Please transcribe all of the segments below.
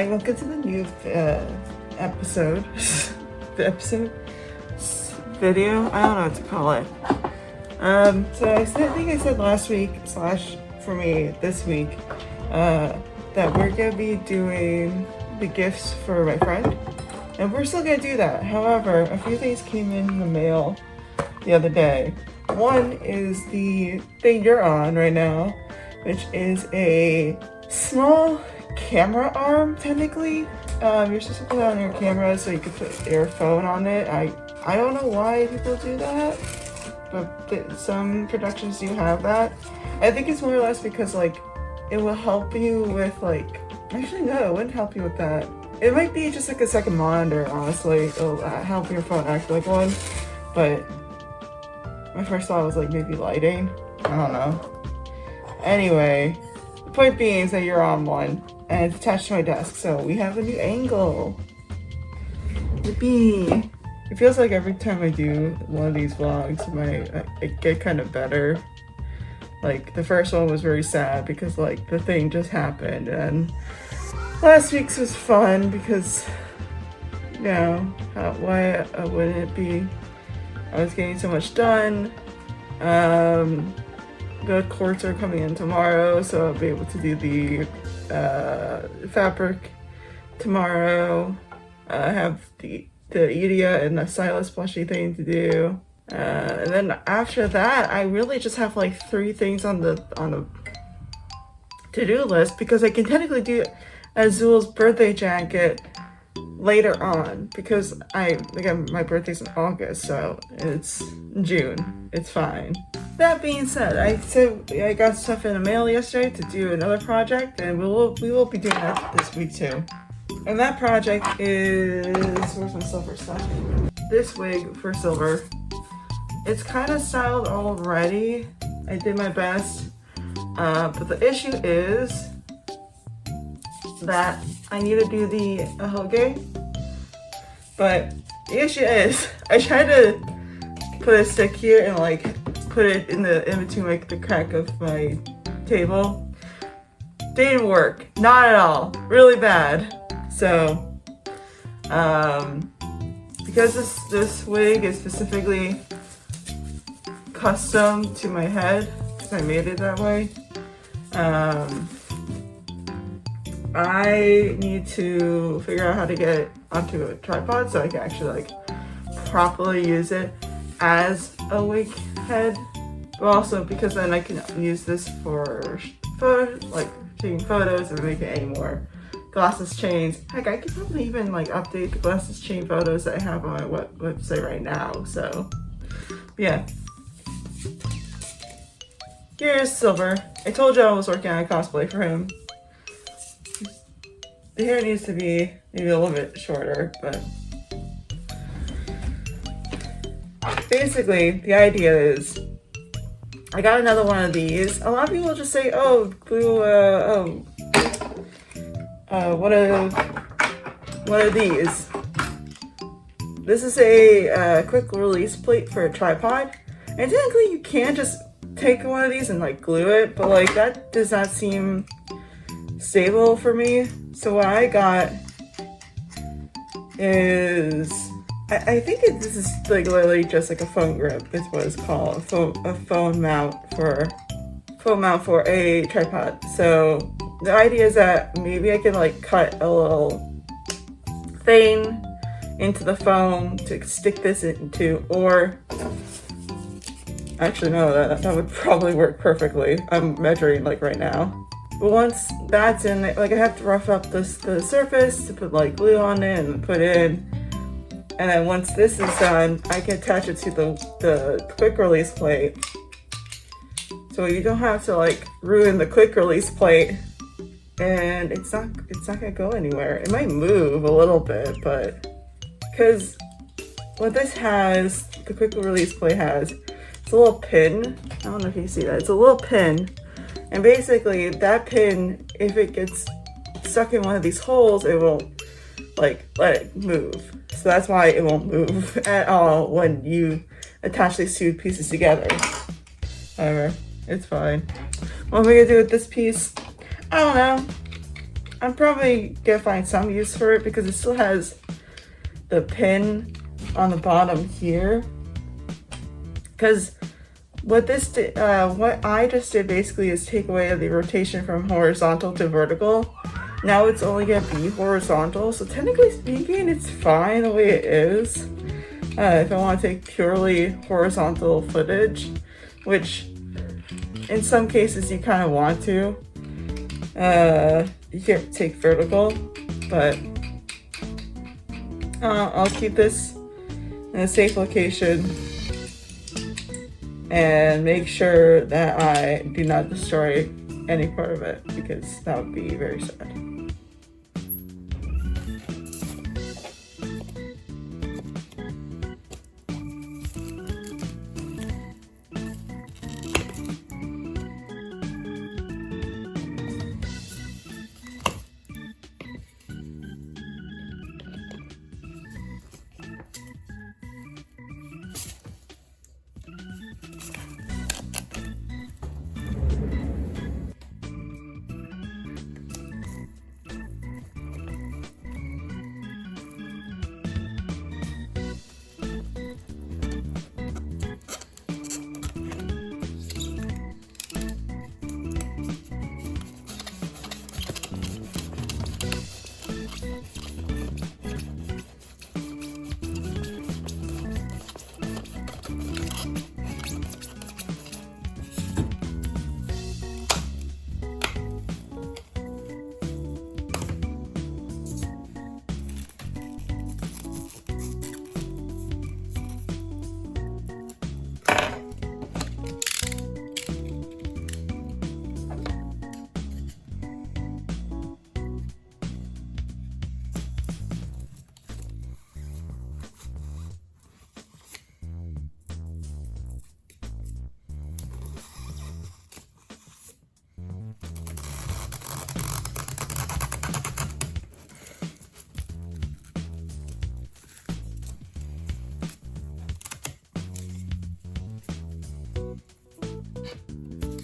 Hi, welcome to the new episode. Video? I don't know what to call it. So I think I said last week, / for me this week, that we're gonna be doing the gifts for my friend. And we're still gonna do that. However, a few things came in the mail the other day. One is the thing you're on right now, which is a small camera arm, technically. You're supposed to put it on your camera so you can put your phone on it. I don't know why people do that, but some productions do have that. I think it's more or less because like it will help you with like, actually no, it wouldn't help you with that. It might be just like a second monitor, honestly. It'll help your phone act like one, but my first thought was like maybe lighting. I don't know. Anyway, the point being is that you're on one and it's attached to my desk, so we have a new angle. Yippee! It feels like every time I do one of these vlogs, I get kind of better. Like the first one was very sad because like the thing just happened, and last week's was fun because, you know, why wouldn't it be? I was getting so much done. The courts are coming in tomorrow, so I'll be able to do the fabric tomorrow. I have the Edea and the Silas plushie thing to do. And then after that, I really just have like 3 things on the to-do list because I can technically do Azul's birthday jacket later on because again, my birthday's in August, so it's June. It's fine. That being said, I got stuff in the mail yesterday to do another project, and we will be doing that this week too. And that project is, where's my silver stuff? This wig for silver. It's kind of styled already. I did my best, but the issue is that I need to do the ahoge. But the issue is, I tried to put a stick here and like put it in between like the crack of my table. Didn't work, not at all, really bad. So, because this wig is specifically custom to my head, because I made it that way, I need to figure out how to get it onto a tripod so I can actually like properly use it as a wig head, but also because then I can use this for taking photos and making any more glasses chains. Heck, I could probably even like update the glasses chain photos that I have on my website right now. So yeah, here's Silver. I told you I was working on a cosplay for him. The hair needs to be maybe a little bit shorter, but basically the idea is I got another one of these. A lot of people just say, oh, Blue, what are these? This is a quick release plate for a tripod. And technically you can just take one of these and like glue it, but like that does not seem stable for me. So what I got is, I think this is like literally just like a phone grip. It's what it's called, a phone mount for a tripod. So the idea is that maybe I can like cut a little thing into the phone to stick this into, or actually no, that would probably work perfectly. I'm measuring like right now. But once that's in, like I have to rough up the surface to put like glue on it and put in. And then once this is done, I can attach it to the quick release plate. So you don't have to like ruin the quick release plate. And it's not gonna go anywhere. It might move a little bit, but because what this has, the quick release plate has, it's a little pin. I don't know if you see that. It's a little pin. And basically that pin, if it gets stuck in one of these holes, it won't like let it move. So that's why it won't move at all when you attach these 2 pieces together. However, it's fine. What am I gonna do with this piece? I don't know. I'm probably gonna find some use for it because it still has the pin on the bottom here. Because what I just did basically is take away the rotation from horizontal to vertical. Now it's only gonna be horizontal, so technically speaking, it's fine the way it is. If I want to take purely horizontal footage, which in some cases you kind of want to, you can't take vertical, but I'll keep this in a safe location and make sure that I do not destroy any part of it, because that would be very sad.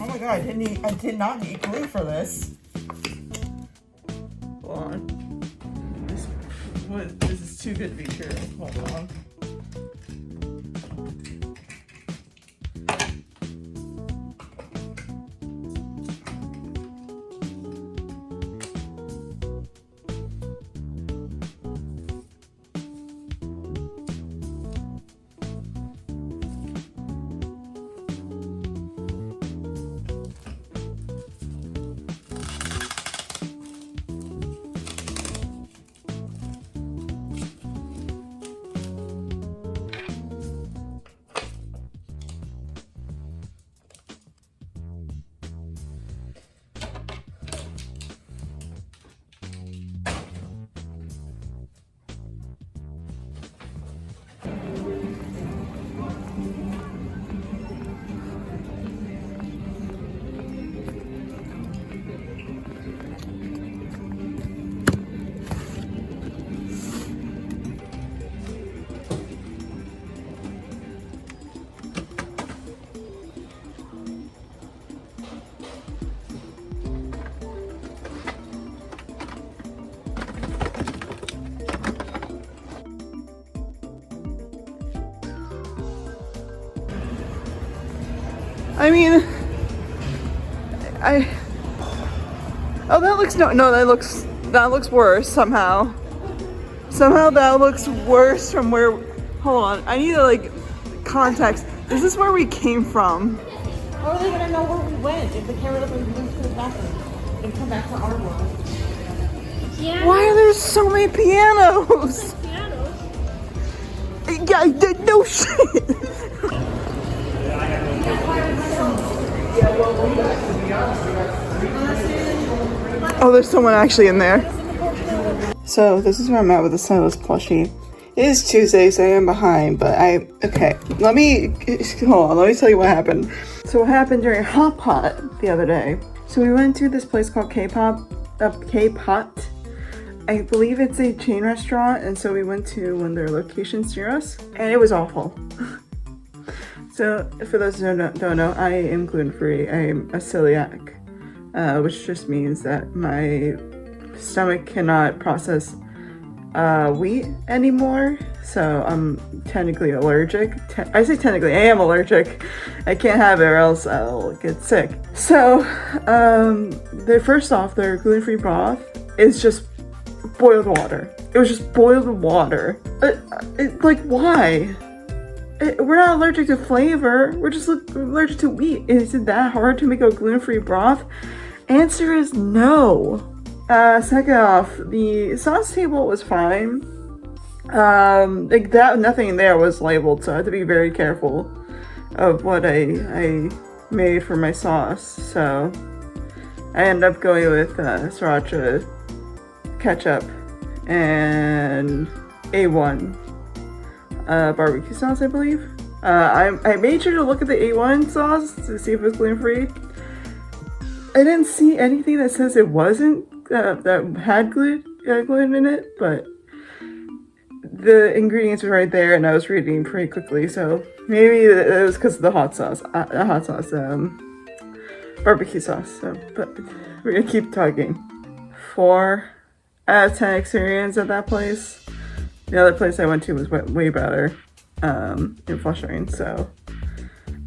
Oh my god, I did not need glue for this. Hold on. This is too good to be true. Hold on. I mean, oh, that looks, no, that looks worse somehow. Somehow that looks worse from where, hold on, I need to like, context. Is this where we came from? How are they gonna know where we went if the camera doesn't move to the bathroom and come back to our world? Yeah. Why are there so many pianos? Pianos? Yeah, I did no shit. Oh, there's someone actually in there. So this is where I'm at with the Stylist plushie. It is Tuesday, so I am behind, but okay. Let me tell you what happened. So what happened during Hot Pot the other day. So we went to this place called K-Pot. I believe it's a chain restaurant, and so we went to one of their locations near us, and it was awful. So for those who don't know, I am gluten-free. I am a celiac, which just means that my stomach cannot process wheat anymore, so I'm technically allergic. I say technically, I am allergic. I can't have it or else I'll get sick. So, first off, their gluten-free broth is just boiled water. It was just boiled water. Like, why? We're not allergic to flavor. We're just allergic to wheat. Is it that hard to make a gluten-free broth? Answer is no. Second off, the sauce table was fine. Like that, nothing there was labeled, so I had to be very careful of what I made for my sauce. So I ended up going with sriracha, ketchup, and A1 barbecue sauce, I believe. I made sure to look at the A1 sauce to see if it was gluten-free. I didn't see anything that says it wasn't, that had gluten in it, but the ingredients were right there and I was reading pretty quickly, so maybe it was because of the barbecue sauce. So, but we're gonna keep talking. 4 out of 10 experience at that place. The other place I went to was way better, in Flushing, so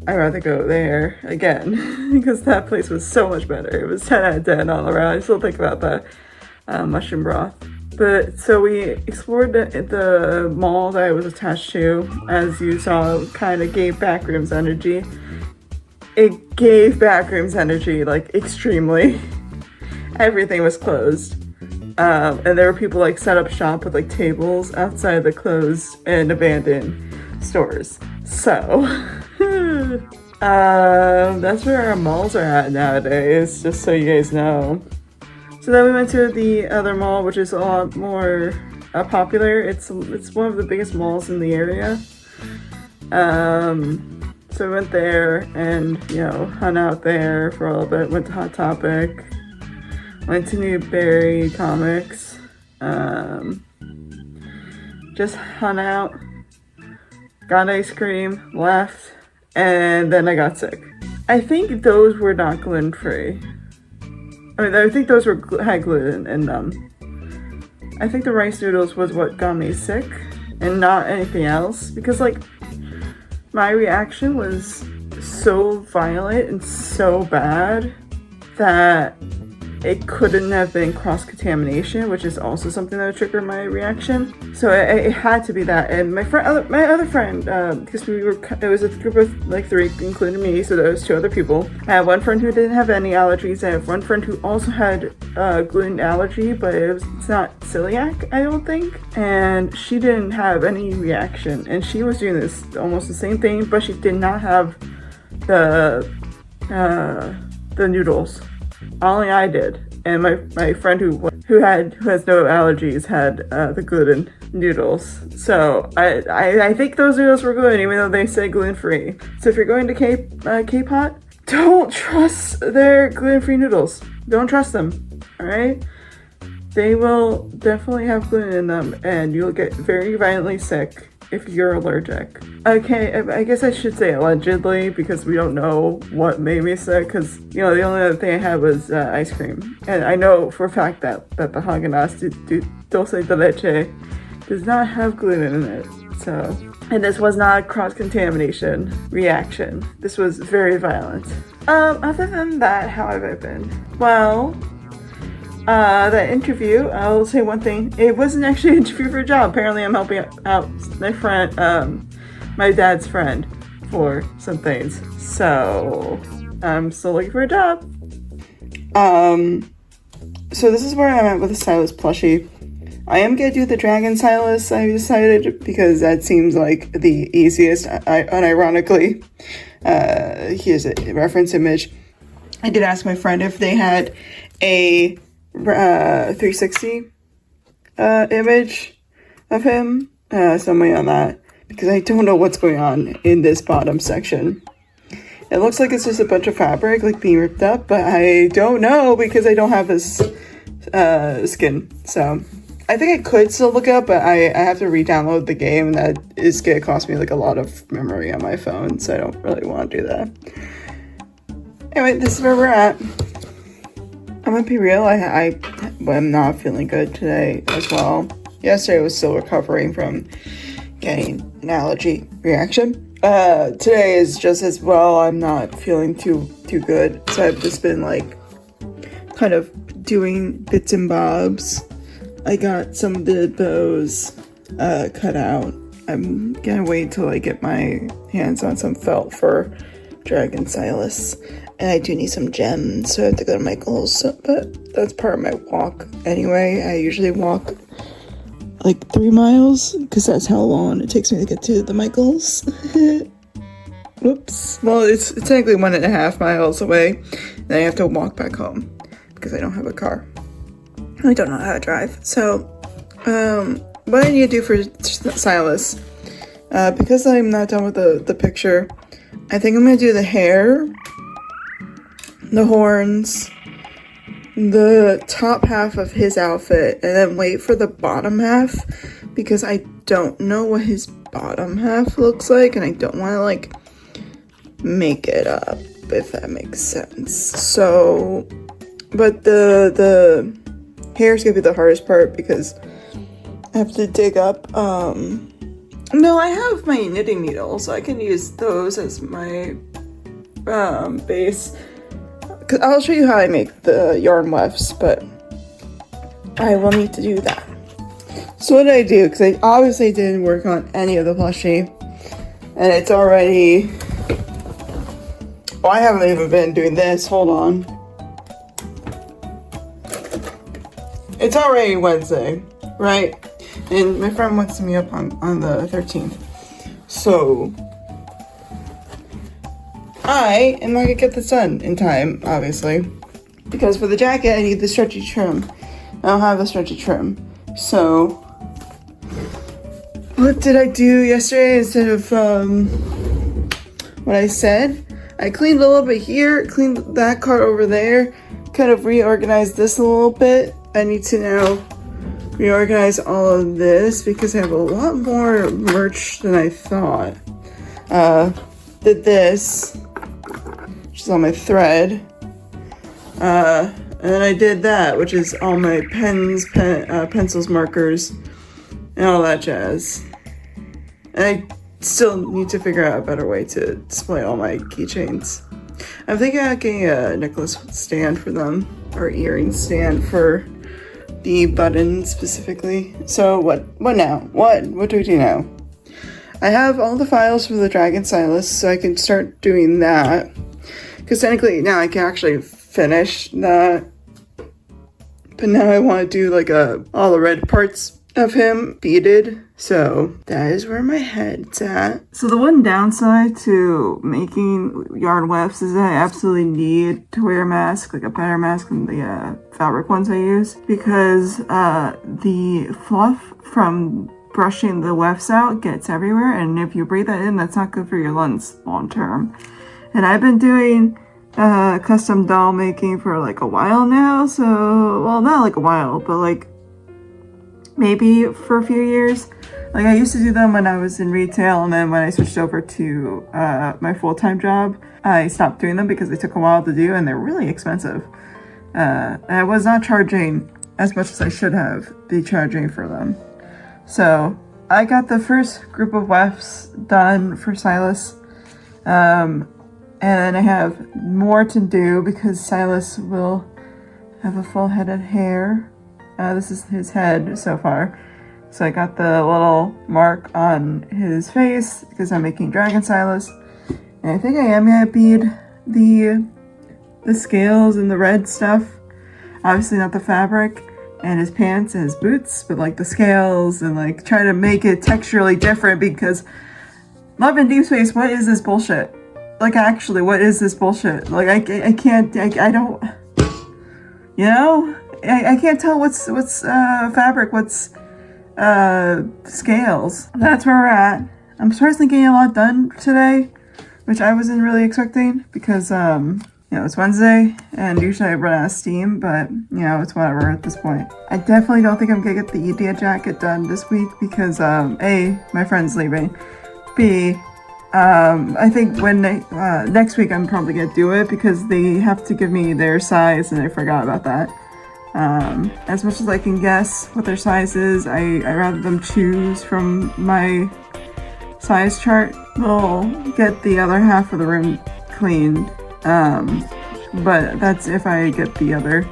I'd rather go there again because that place was so much better. It was 10 out of 10 all around. I still think about that mushroom broth. But so we explored the mall that I was attached to. As you saw, kind of gave Backrooms energy. It gave Backrooms energy, like, extremely. Everything was closed. And there were people like set up shop with like tables outside the closed and abandoned stores. So that's where our malls are at nowadays, just so you guys know. So then we went to the other mall, which is a lot more popular. It's one of the biggest malls in the area. So we went there and, you know, hung out there for a little bit, went to Hot Topic, went to Newberry Comics, just hung out, got ice cream, left, and then I got sick. I think those were not gluten-free. I mean, I think those had gluten in them. I think the rice noodles was what got me sick and not anything else, because like my reaction was so violent and so bad that it couldn't have been cross-contamination, which is also something that would trigger my reaction. So it had to be that. And my other friend, because it was a group of like 3, including me, so there was 2 other people. I had one friend who didn't have any allergies. I have one friend who also had gluten allergy, but it's not celiac, I don't think. And she didn't have any reaction. And she was doing this almost the same thing, but she did not have the noodles. Only I did, and my friend who has no allergies had the gluten noodles. So I think those noodles were gluten, even though they say gluten free. So if you're going to K-Pot, don't trust their gluten free noodles. Don't trust them. All right, they will definitely have gluten in them, and you'll get very violently sick if you're allergic. Okay, I guess I should say allegedly, because we don't know what made me sick, because, you know, the only other thing I had was ice cream. And I know for a fact that the Häagen-Dazs Dulce de Leche does not have gluten in it. So, and this was not a cross-contamination reaction. This was very violent. Other than that, how have I been? Well, that interview, I'll say one thing. It wasn't actually an interview for a job. Apparently I'm helping out my friend, my dad's friend, for some things. So I'm still looking for a job. So this is where I'm at with the Stylist plushie. I am gonna do the Dragon Stylist, I decided, because that seems like the easiest, unironically. Here's a reference image. I did ask my friend if they had a 360 image of him, so I'm waiting on that, because I don't know what's going on in this bottom section. It looks like it's just a bunch of fabric like being ripped up, but I don't know because I don't have his skin. So I think I could still look up, but I have to re-download the game, and that is gonna cost me like a lot of memory on my phone, so I don't really want to do that. Anyway, this is where we're at. I'm gonna be real, I but I'm not feeling good today as well. Yesterday I was still recovering from getting an allergy reaction. Today is just as well. I'm not feeling too good, so I've just been like kind of doing bits and bobs. I got some of the bows cut out. I'm gonna wait till I get my hands on some felt for Dragon Silas. And I do need some gems, so I have to go to Michael's. But that's part of my walk anyway. I usually walk like 3 miles, because that's how long it takes me to get to the Michael's. Whoops. Well, it's technically 1.5 miles away. Then I have to walk back home, because I don't have a car. I don't know how to drive. So, what I need to do for Silas, because I'm not done with the picture, I think I'm going to do the hair, the horns, the top half of his outfit, and then wait for the bottom half, because I don't know what his bottom half looks like, and I don't want to like make it up, if that makes sense. So, but the hair's gonna be the hardest part, because I have to dig up, no, I have my knitting needles, so I can use those as my base. Cause I'll show you how I make the yarn wefts, but I will need to do that. So what did I do? Because I obviously didn't work on any of the plushie, and it's already, oh, I haven't even been doing this, hold on. It's already Wednesday, right? And my friend wants to meet up on the 13th. So I am not gonna get this done in time, obviously, because for the jacket I need the stretchy trim. I don't have the stretchy trim. So what did I do yesterday instead of what I said? I cleaned a little bit here, cleaned that cart over there, kind of reorganized this a little bit. I need to now reorganize all of this because I have a lot more merch than I thought. Did this, which is all my thread. And then I did that, which is all my pens, pencils, markers, and all that jazz. And I still need to figure out a better way to display all my keychains. I'm thinking about getting a necklace stand for them, or earring stand for the buttons specifically. So what now? What do we do now? I have all the files for the Dragon Silas, so I can start doing that. Because technically now I can actually finish that. But now I want to do like all the red parts of him beaded. So that is where my head's at. So the one downside to making yarn wefts is that I absolutely need to wear a mask, like a better mask than the fabric ones I use, because the fluff from brushing the wefts out gets everywhere, and if you breathe that in, that's not good for your lungs long term. And I've been doing custom doll making for like a while now, so, well, not like a while, but like maybe for a few years. Like I used to do them when I was in retail, and then when I switched over to my full-time job, I stopped doing them because they took a while to do and they're really expensive. And I was not charging as much as I should have be charging for them. So I got the first group of wefts done for Silas. And I have more to do because Silas will have a full head of hair. This is his head so far. So I got the little mark on his face because I'm making Dragon Silas. And I think I am gonna bead the scales and the red stuff. Obviously not the fabric and his pants and his boots, but like the scales, and like try to make it texturally different, because Love and Deep Space, what is this bullshit? Like actually, what is this bullshit? Like I can't, I don't, you know? I can't tell what's fabric, what's scales. That's where we're at. I'm surprisingly getting a lot done today, which I wasn't really expecting, because you know, it's Wednesday and usually I run out of steam, but you know, it's whatever at this point. I definitely don't think I'm gonna get the Edea jacket done this week because A, my friend's leaving. B, I think when next week I'm probably gonna do it because they have to give me their size and I forgot about that. As much as I can guess what their size is, I rather them choose from my size chart. We'll get the other half of the room cleaned, but that's if I get the other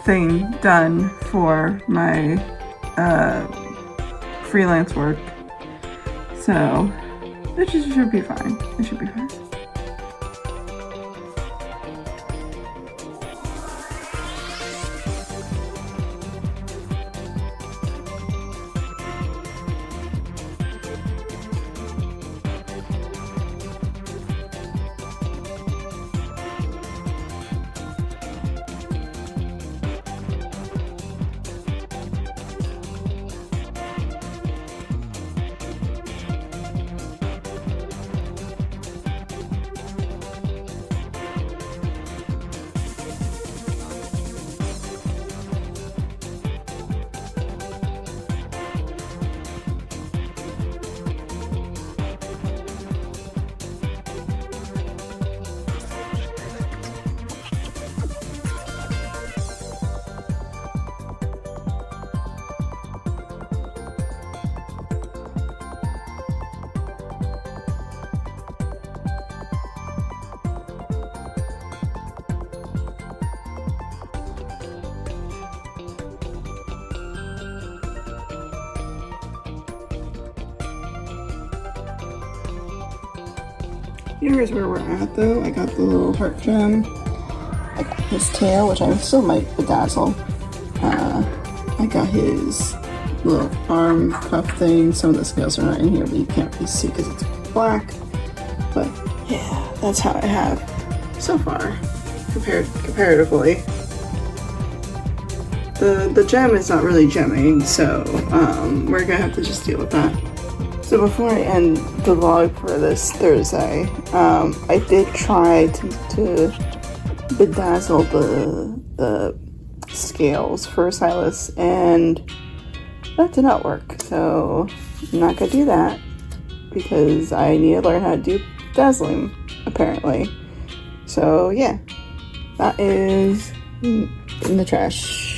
thing done for my freelance work. So it should be fine. It should be fine. Here's where we're at though. I got the little heart gem. I got his tail, which I still might bedazzle. I got his little arm cuff thing. Some of the scales are not in here, but you can't really see because it's black. But yeah, that's how I have so far, comparatively. The gem is not really gemming, so we're gonna have to just deal with that. So before I end the vlog for this Thursday, I did try to bedazzle the scales for Silas, and that did not work. So I'm not gonna do that because I need to learn how to do bedazzling, apparently. So yeah, that is in the trash.